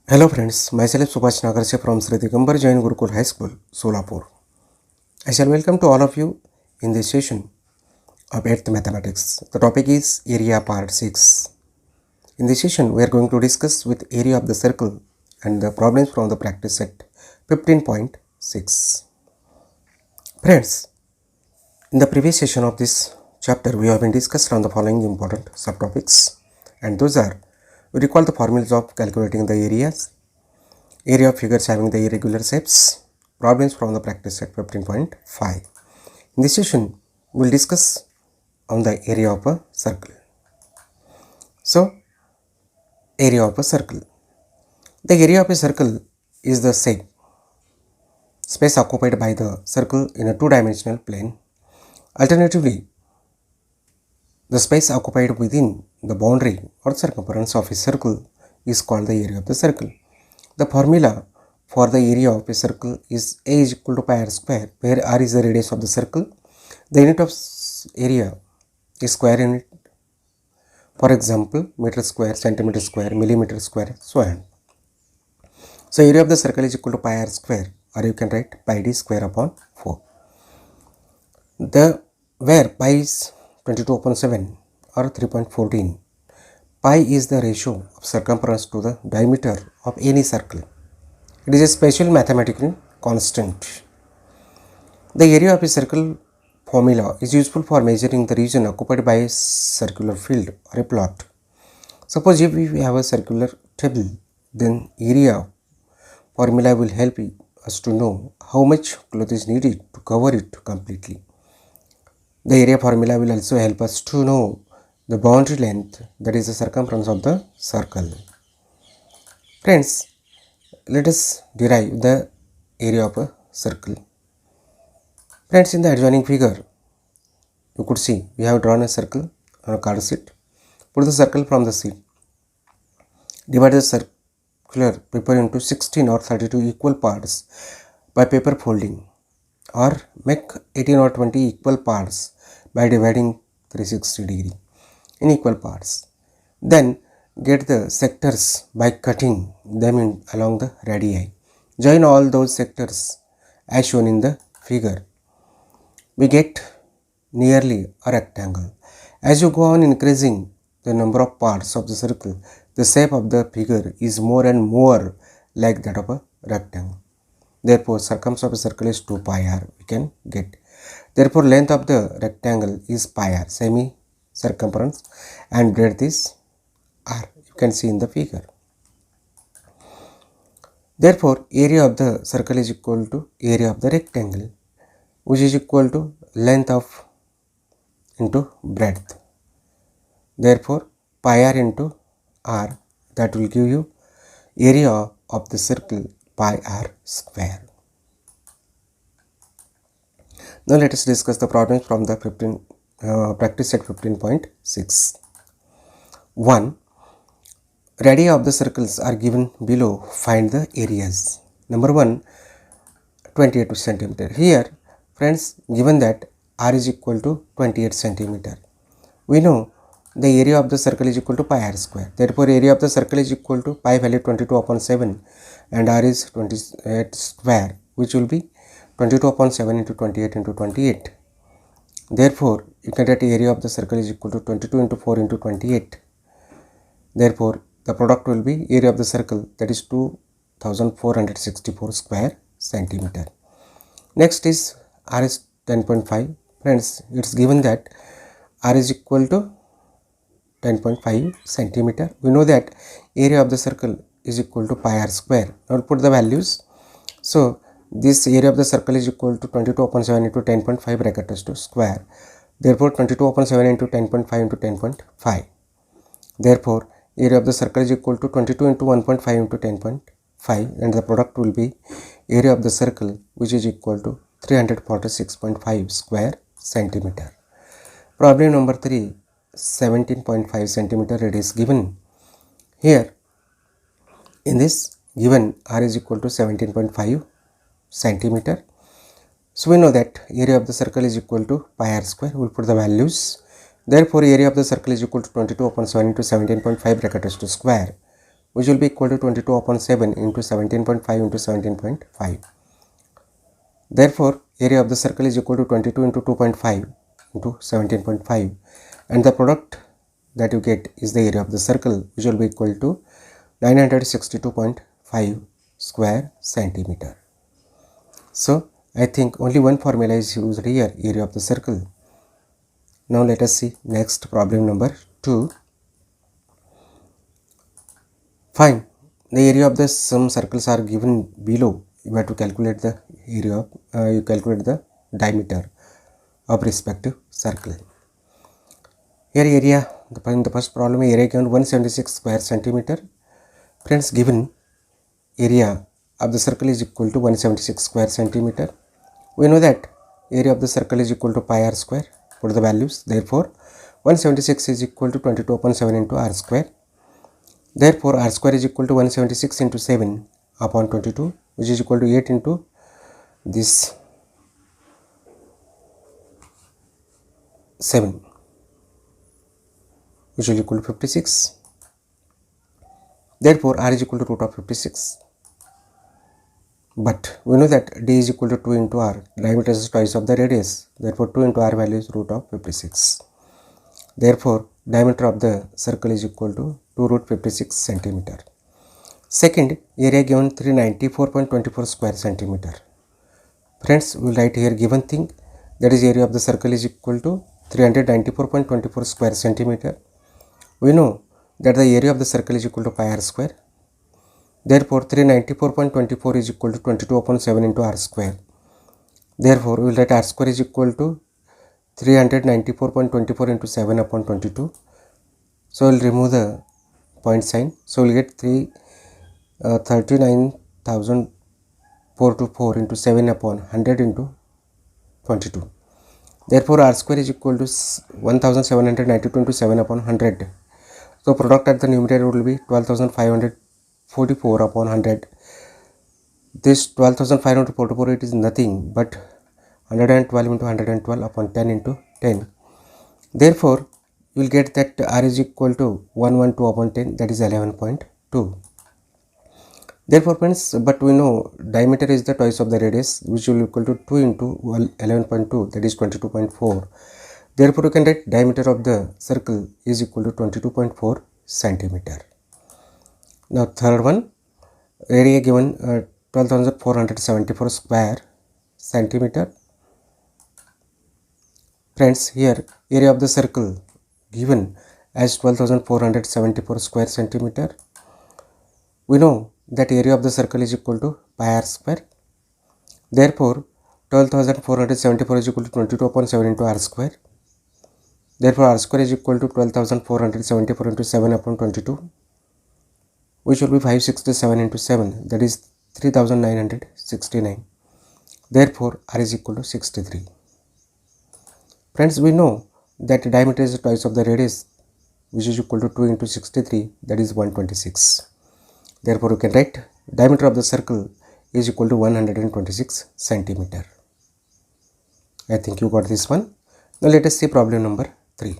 Hello friends, myself Subhash Nagarse from Sri Digambar Jain Gurukul High School, Solapur. I shall welcome to all of you in this session of 8th Mathematics. The topic is Area Part 6. In this session, we are going to discuss with area of the circle and the problems from the practice set 15.6. Friends, in the previous session of this chapter, we have been discussed on the following important subtopics, and those are: we recall the formulas of calculating the areas, area of figures having the irregular shapes, problems from the practice set 15.5. In this session, we will discuss on the area of a circle. So, area of a circle. The area of a circle is the space occupied by the circle in a two-dimensional plane. Alternatively, the space occupied within the boundary or circumference of a circle is called the area of the circle. The formula for the area of a circle is A is equal to pi r square, where r is the radius of the circle. The unit of area is square unit. For example, meter square, centimeter square, millimeter square, so on. So, area of the circle is equal to pi r square, or you can write pi d square upon 4. Where pi is 22 upon 7 or 3.14. Pi is the ratio of circumference to the diameter of any circle. It is a special mathematical constant. The area of a circle formula is useful for measuring the region occupied by a circular field or a plot. Suppose if we have a circular table, then area formula will help us to know how much cloth is needed to cover it completely. The area formula will also help us to know the boundary length, that is the circumference of the circle. Friends, let us derive the area of a circle. Friends, in the adjoining figure, you could see we have drawn a circle on a card sheet. Put the circle from the sheet. Divide the circular paper into 16 or 32 equal parts by paper folding, or make 18 or 20 equal parts by dividing 360 degree in equal parts. Then get the sectors by cutting them along the radii. Join all those sectors as shown in the figure. We get nearly a rectangle. As you go on increasing the number of parts of the circle, the shape of the figure is more and more like that of a rectangle. Therefore, circumference of a circle is 2 pi r, we can get. Therefore, length of the rectangle is pi r, semi-circumference, and breadth is r, you can see in the figure. Therefore, area of the circle is equal to area of the rectangle, which is equal to length of into breadth. Therefore, pi r into r, that will give you area of the circle pi r square. Now let us discuss the problems from the practice set 15.6. 1. Radii of the circles are given below. Find the areas. Number 1, 28 centimeter. Here, friends, given that r is equal to 28 centimeter, we know the area of the circle is equal to pi r square. Therefore, area of the circle is equal to pi value 22 upon 7 and r is 28 square, which will be 22 upon 7 into 28 into 28. Therefore, you can get area of the circle is equal to 22 into 4 into 28. Therefore, the product will be area of the circle, that is 2464 square centimeter. Next is r is 10.5. Friends, it is given that r is equal to 10.5 centimeter. We know that area of the circle is equal to pi r square. Now, put the values. So, this area of the circle is equal to 22 upon 7 into 10.5 bracket is to square. Therefore, 22 upon 7 into 10.5 into 10.5. Therefore, area of the circle is equal to 22 into 1.5 into 10.5, and the product will be area of the circle, which is equal to 346.5 square centimeter. Problem number 3, 17.5 centimeter radius given. Here, in this given r is equal to 17.5 centimeter. So, we know that area of the circle is equal to pi r square. We will put the values. Therefore, area of the circle is equal to 22 upon 7 into 17.5 bracket is to square. which will be equal to 22 upon 7 into 17.5 into 17.5. Therefore, area of the circle is equal to 22 into 2.5 into 17.5, and the product that you get is the area of the circle, which will be equal to 962.5 square centimeter. So, I think only one formula is used here, area of the circle. Now, let us see next problem number 2. Find the area of the some circles are given below. You have to calculate the area of, you calculate the diameter of respective circle. Here area, in the first problem, area given 176 square centimeter. Friends, given area of the circle is equal to 176 square centimeter. We know that area of the circle is equal to pi r square. Put the values. Therefore, 176 is equal to 22 upon 7 into r square. Therefore, r square is equal to 176 into 7 upon 22, which is equal to 8 into this 7, which is equal to 56. Therefore, r is equal to root of 56. But we know that d is equal to 2 into r. Diameter is twice of the radius. Therefore, 2 into r value is root of 56. Therefore, diameter of the circle is equal to 2 root 56 centimeter. Second, area given 394.24 square centimeter. Friends, we will write here given thing, that is area of the circle is equal to 394.24 square centimeter. We know that the area of the circle is equal to pi r square. Therefore, 394.24 is equal to 22 upon 7 into r square. Therefore, we will write r square is equal to 394.24 into 7 upon 22. So, we will remove the point sign. So, we will get 39,424 into 7 upon 100 into 22. Therefore, r square is equal to 1792 into 7 upon 100. So, product at the numerator will be 12,544 upon 100. This 12,544, it is nothing but 112 into 112 upon 10 into 10. Therefore, you will get that r is equal to 112 upon 10, that is 11.2. Therefore, friends, but we know diameter is the twice of the radius, which will equal to 2 into 11.2, that is 22.4. Therefore, you can write diameter of the circle is equal to 22.4 centimeter. Now, third one, area given 12,474 square centimeter. Friends, here area of the circle given as 12,474 square centimeter. We know that area of the circle is equal to pi r square. Therefore, 12,474 is equal to 22 upon 7 into r square. Therefore, r square is equal to 12,474 into 7 upon 22, which will be 567 into 7, that is 3,969. Therefore, r is equal to 63. Friends, we know that diameter is twice of the radius, which is equal to 2 into 63, that is 126. Therefore, you can write diameter of the circle is equal to 126 centimeter. I think you got this one. Now, let us see problem number 3.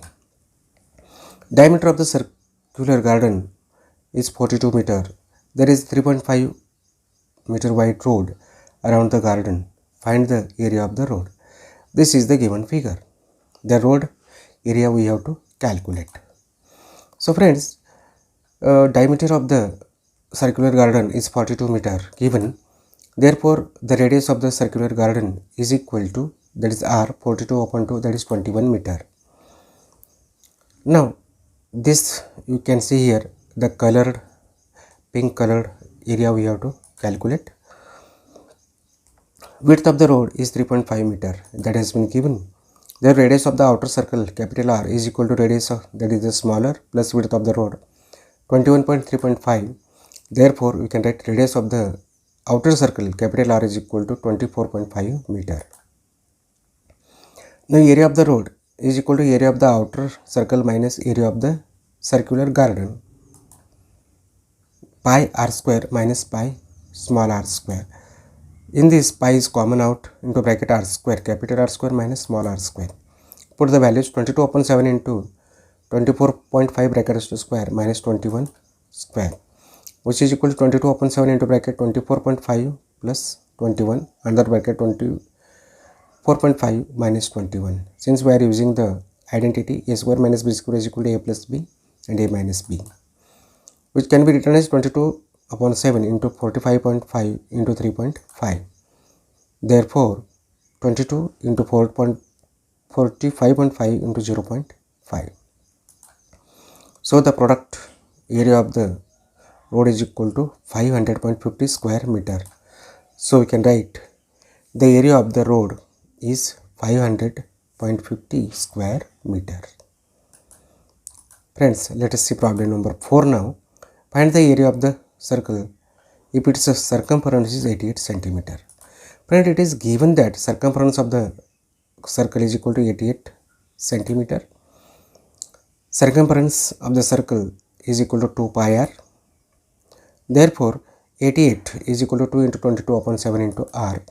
Diameter of the circular garden is 42 meter. There is 3.5 meter wide road around the garden. Find the area of the road. This is the given figure. The road area we have to calculate. So, friends, diameter of the circular garden is 42 meter given. Therefore, the radius of the circular garden is equal to, that is r, 42 upon 2, that is 21 meter. Now, this you can see here, the colored, pink colored area we have to calculate. Width of the road is 3.5 meter, that has been given. The radius of the outer circle, capital R, is equal to radius of, that is the smaller, plus width of the road, 21.3.5. Therefore, we can write radius of the outer circle, capital R, is equal to 24.5 meter. Now, area of the road is equal to area of the outer circle minus area of the circular garden, pi r square minus pi small r square. In this, pi is common out into bracket r square, capital R square minus small r square. Put the values 22 upon 7 into 24.5 bracket to square minus 21 square. which is equal to 22 upon 7 into bracket 24.5 plus 21 under bracket 24.5 minus 21. Since we are using the identity a square minus b square is equal to a plus b and a minus b, which can be written as 22 upon 7 into 45.5 into 3.5. Therefore, 22 into 45.5 into 0.5. So the product area of the road is equal to 500.50 square meter. So we can write the area of the road is 500.50 square meter. Friends, let us see problem number 4 now. Find the area of the circle if its circumference is 88 centimeter. Friend, it is given that circumference of the circle is equal to 88 centimeter. Circumference of the circle is equal to 2 pi r. Therefore, 88 is equal to 2 into 22 upon 7 into r.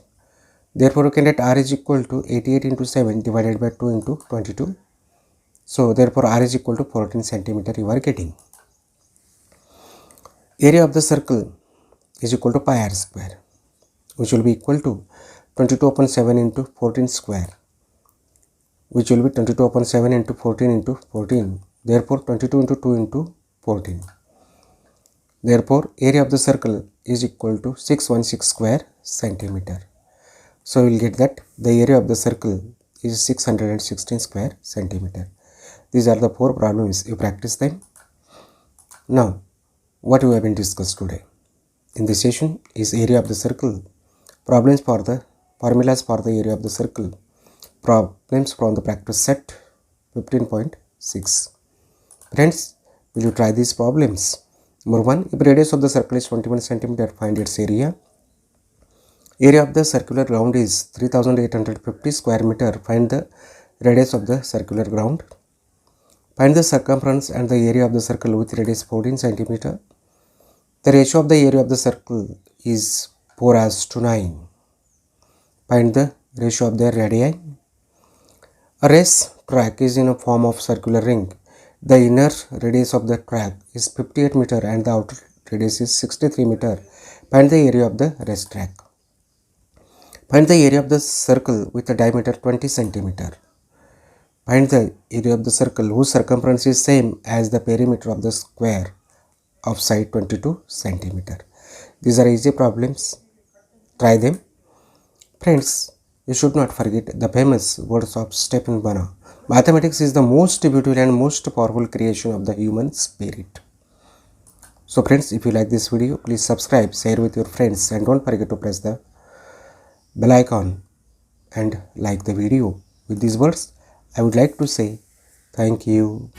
Therefore, we can write r is equal to 88 into 7 divided by 2 into 22. So, therefore, r is equal to 14 centimeter you are getting. Area of the circle is equal to pi r square, which will be equal to 22 upon 7 into 14 square, which will be 22 upon 7 into 14 into 14. Therefore, 22 into 2 into 14. Therefore, area of the circle is equal to 616 square centimeter. So, we will get that the area of the circle is 616 square centimeter. These are the 4 problems. You practice them. Now, what we have been discussed today in this session is area of the circle, problems for the formulas for the area of the circle, problems from the practice set 15.6. Friends, will you try these problems? Number 1, if radius of the circle is 21 centimeter, find its area. Area of the circular ground is 3850 square meter. Find the radius of the circular ground. Find the circumference and the area of the circle with radius 14 centimeter. The ratio of the area of the circle is 4:9. Find the ratio of their radii. A race track is in a form of circular ring. The inner radius of the track is 58 meter and the outer radius is 63 meter. Find the area of the race track. Find the area of the circle with a diameter 20 centimeter. Find the area of the circle whose circumference is same as the perimeter of the square of side 22 centimeter. These are easy problems. Try them. Friends, you should not forget the famous words of Stephen Bannon. Mathematics is the most beautiful and most powerful creation of the human spirit. So friends, if you like this video, please subscribe, share with your friends, and don't forget to press the bell icon and like the video. With these words, I would like to say thank you.